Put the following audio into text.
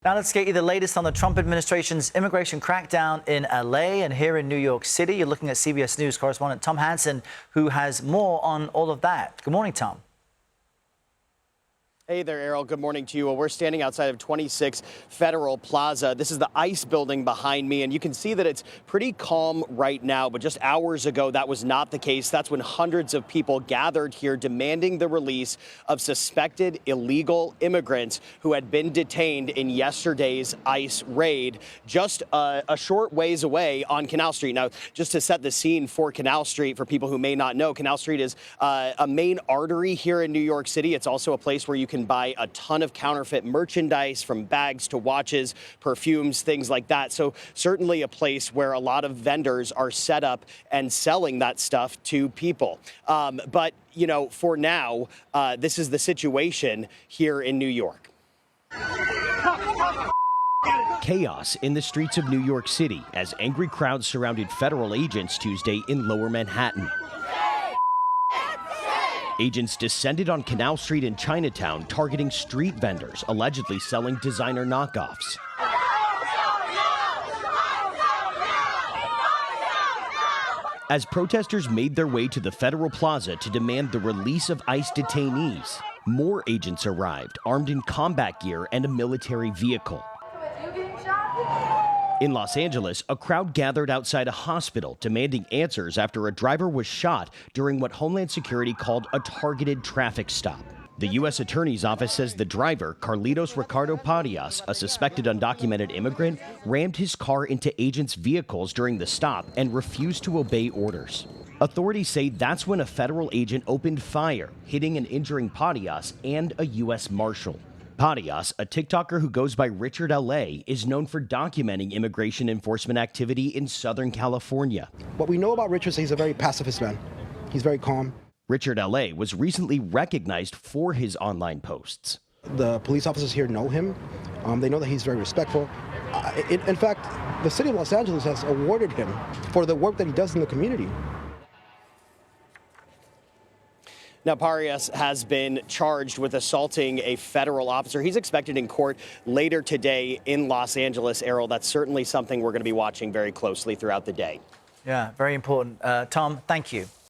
Now let's get you the latest on the Trump administration's immigration crackdown in LA and here in New York City. You're looking at CBS News correspondent Tom Hanson, who has more on all of that. Good morning, Tom. Hey there, Errol. Good morning to you. Well, we're standing outside of 26 Federal Plaza. This is the ICE building behind me, and you can see that it's pretty calm right now. But just hours ago, that was not the case. That's when hundreds of people gathered here demanding the release of suspected illegal immigrants who had been detained in yesterday's ICE raid just a short ways away on Canal Street. Now, just to set the scene for Canal Street, for people who may not know, Canal Street is a main artery here in New York City. It's also a place where you can buy a ton of counterfeit merchandise, from bags to watches, perfumes, things like that. So certainly a place where a lot of vendors are set up and selling that stuff to people. But, you know, for now, this is the situation here in New York. Chaos in the streets of New York City as angry crowds surrounded federal agents Tuesday in Lower Manhattan. Agents descended on Canal Street in Chinatown, targeting street vendors allegedly selling designer knockoffs. As protesters made their way to the Federal Plaza to demand the release of ICE detainees, more agents arrived, armed in combat gear and a military vehicle. In Los Angeles, a crowd gathered outside a hospital demanding answers after a driver was shot during what Homeland Security called a targeted traffic stop. The U.S. Attorney's Office says the driver, Carlitos Ricardo Parias, a suspected undocumented immigrant, rammed his car into agents' vehicles during the stop and refused to obey orders. Authorities say that's when a federal agent opened fire, hitting and injuring Parias and a U.S. Marshal. Parias, a TikToker who goes by Richard L.A., is known for documenting immigration enforcement activity in Southern California. What we know about Richard is he's a very pacifist man. He's very calm. Richard L.A. was recently recognized for his online posts. The police officers here know him. They know that he's very respectful. In fact, the city of Los Angeles has awarded him for the work that he does in the community. Now, Parias has been charged with assaulting a federal officer. He's expected in court later today in Los Angeles. Errol, that's certainly something we're going to be watching very closely throughout the day. Yeah, very important. Tom, thank you.